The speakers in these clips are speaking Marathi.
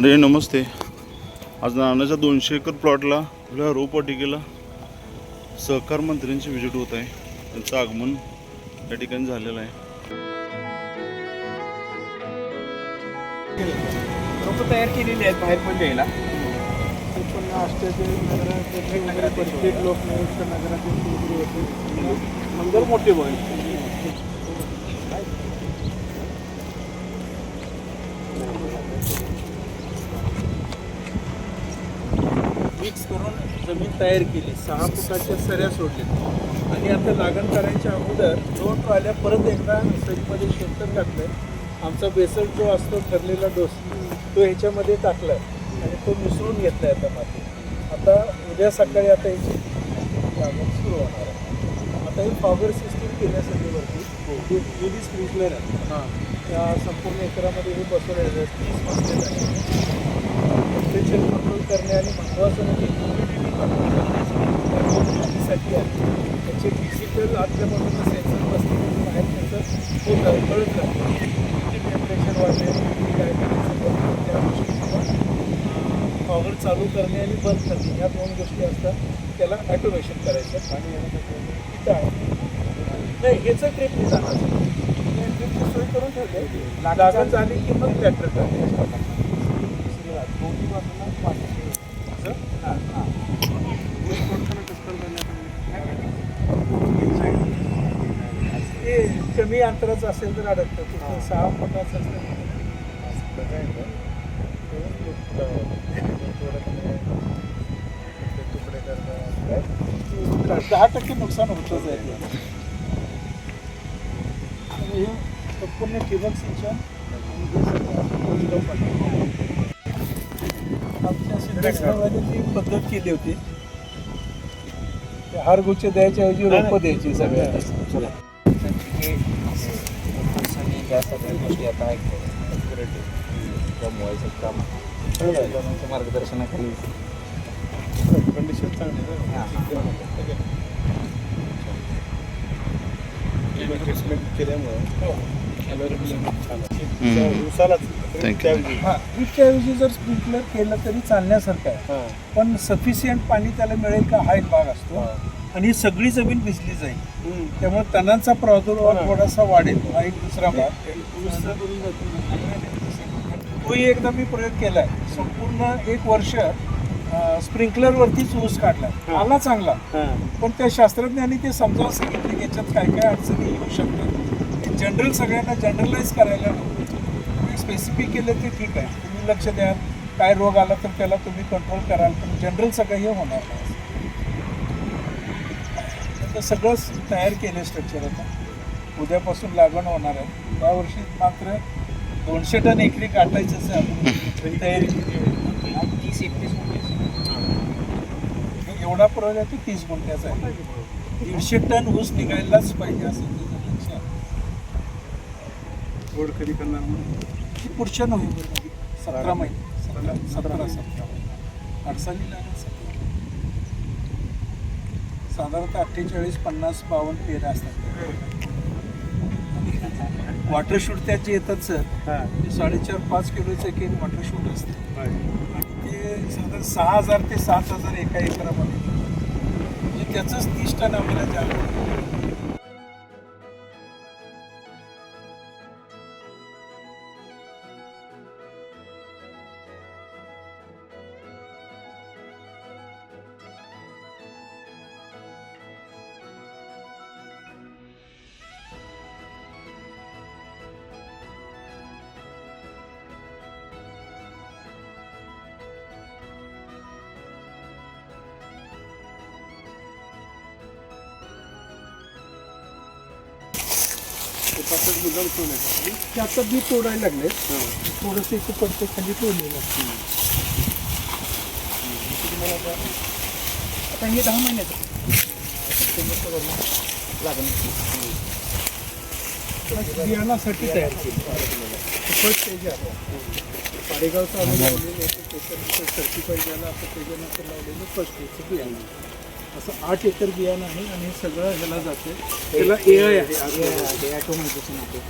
नमस्ते. आज नानाच्या 200 एकर प्लॉटला आपल्या रोपवाटिकेला सहकार मंत्र्यांची व्हिजिट होत आहे. त्यांचं आगमन या ठिकाणी झालेलं आहे. रोपं तयार केलेली आहेत बाहेर पण द्यायला. प्रत्येक लोकनियुक्त नगरातील मंदिर मोठे बघ मिक्स करून जमीन तयार केली. 6 फुटाच्या सऱ्या सोडल्या आणि आता लागण करायच्या अगोदर 2 ट्रॉल्या परत एकदा सरीमध्ये शेतकर टाकलं. आमचा बेसल जो असतो ठरलेला डोस तो ह्याच्यामध्ये टाकला आणि तो मिसळून घेतला आता माती. आता उद्या सकाळी आता याची लागण सुरू होणार आहे. आता ही पॉवर सिस्टीम केल्यासाठी वरती युडी स्प्रिंकलर आहे. त्या संपूर्ण एकरामध्ये हे बसवलेलं 30 बसलेलं आहे. टेम्परेचर कंट्रोल करणे आणि महत्त्वाचं म्हणजे ह्युमिडिटी कंट्रोल करण्यासाठी आहे. त्याचे डिजिटल आतल्यामधून सेन्सर बसले की बाहेर त्याचं ते कळत राहतं. किती टेम्परेचर वाढले काय करायचं त्या गोष्टी पॉवर चालू करणे आणि बंद करणे ह्या 2 गोष्टी असतात. त्याला ॲटोमेशन करायचं आणि तिथं आहे नाही ह्याचं ट्रिपने जाणार. ट्रिपची सोय करून ठेवते. लागण झाली की मग ट्रॅक्टर करते. ते कमी अंतराचं असेल तर अडकतं. 6 फुटाचं असेल 10% नुकसान होतच आहे. हे संपूर्ण ठिबक सिंचन आमच्या सिद्धेश्वराने ती पद्धत केली होती. हारगुच्छ द्यायच्या ऐवजी रोपं द्यायची सगळ्यांना. त्या सगळ्या गोष्टी आता जमवायचं काम मार्गदर्शनाखाली कंडिशन चांगली केल्यामुळे ड्रिपच्याऐवजी जर स्प्रिंकलर केलं तरी चालण्यासारखं आहे. पण सफिशियंट पाणी त्याला मिळेल का हा एक भाग असतो आणि सगळी जमीन भिजली जाईल. त्यामुळे तणांचा प्रादुर्भाव थोडासा वाढेल हा एक दुसरा भाग. तोही एकदा मी प्रयोग केला आहे. संपूर्ण 1 वर्ष स्प्रिंकलरवरतीच ऊस काढला. आला चांगला. पण त्या शास्त्रज्ञांनी ते समजावून सांगितलं की याच्यात काय काय अडचणी येऊ शकतात. जनरल सगळ्यांना जनरलाइज करायला नको. स्पेसिफिक केलं ते ठीक आहे. तुम्ही लक्ष द्या काय रोग आला तर त्याला तुम्ही कंट्रोल कराल. पण जनरल सगळं हे होणार नाही. आता सगळंच तयार केलं स्ट्रक्चर. आता उद्यापासून लागण होणार आहे. यावर्षी मात्र 200 टन एकरी काटायचंच आहे. आपण तयारी केली. 30-31 एवढा प्रयोग आहे तो 30 गुंठ्याचा आहे. 150 टन ऊस निघायलाच पाहिजे असं त्याचं लक्ष आहे. गोड कधी करणार म्हणून पुढच्या नोव्हेंबरमध्ये 17 महिने 17 अडचणी लागेल. साधारणतः 48, 50, 52 पेऱ्या असतात. वॉटरशूट त्याचे येतात सर. ते 4.5-5 किलोचं एक वॉटरशूट असतं आणि ते साधारण 6,000 ते 7,000 एका एकरामध्ये. म्हणजे त्याचंच 30 टन आम्हाला जाणवतं. ते आता बी तोडायला लागले. थोडंसं इथे पडते खाली तोडलेलं. आता हे 10 महिन्याचं बियाणासाठी तयार केली. फर्स्ट स्टेज आहे. पाडेगावचं आम्ही लावलेलं त्याच्यानंतर सर्टिफाईड झालं. आता त्याच्यानंतर लावलेलं फर्स्ट स्टेजचं बियाणं. असं 8 एकर बियाणं आहे आणि हे सगळं ह्याला जाते. त्याला AI आहे. ॲटोमेटिकेशन आहे.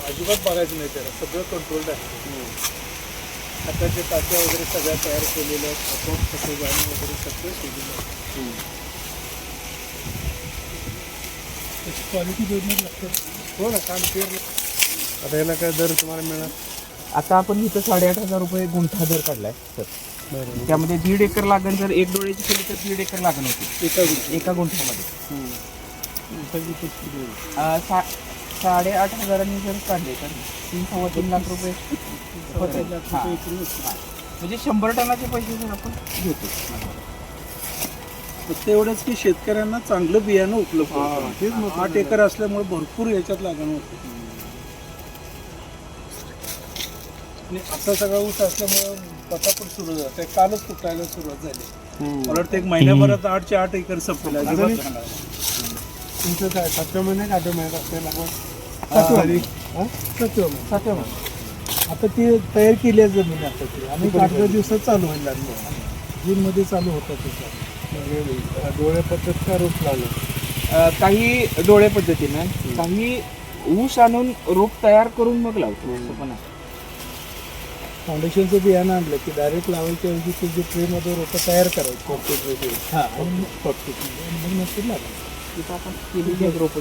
अजिबात बघायचं नाही त्याला, सगळं कंट्रोल्ड आहे. खताच्या टाक्या वगैरे सगळ्या तयार केलेल्या आहेत, आपोआप खतं जाणं वगैरे सगळं केलेलं आहे. त्याची क्वालिटी बघण्यात लागते. हो ना, काम केअर. आता याला काय दर तुम्हाला मिळणार? आता आपण इथं 8,500 रुपये गुंठा दर काढलाय सर. त्यामध्ये 1.5 एकर लागण जर एक डोळ्याची केली तर 1.5 एकर लागण होती एका गुंठ्यामध्ये. 8,500 जर काढले तर 3-3.25 लाख रुपये होते. हां. म्हणजे 100 टनाचे पैसे जर आपण घेतो. फक्त एवढंच की शेतकऱ्यांना चांगलं बियाणं उपलब्ध होतं. 8 एकर असल्यामुळे भरपूर याच्यात लागण होते. आणि असा सगळा ऊस असल्यामुळे पटापट सुरू झाला. कालच फुटायला सुरुवात झाली. मला वाटतं एक महिन्याभरात 8 एकर संपले. तुमचं काय 7व्या महिन्यात 8व्या महिन्यात असते लागवड? 7व्या महिन्यात. आता ती तयार केली आहे जमीन. आता ती आणि 8 दिवसात चालू होईल लागवड. जूनमध्ये चालू होतं त्याचं. म्हणजे डोळ्या पद्धत का रोप लावलं? काही डोळे पद्धतीनं, काही ऊस आणून रोप तयार करून मग लावतो. असं पण आहे. फाउंडेशनचं बियाणं आणलं की डायरेक्ट लावायच्या ऐवजी ते जे ट्रेमध्ये रोपं तयार करायचं. हां, आणि मग नंतर लावायचं. तिथं आपण केलेली रोपं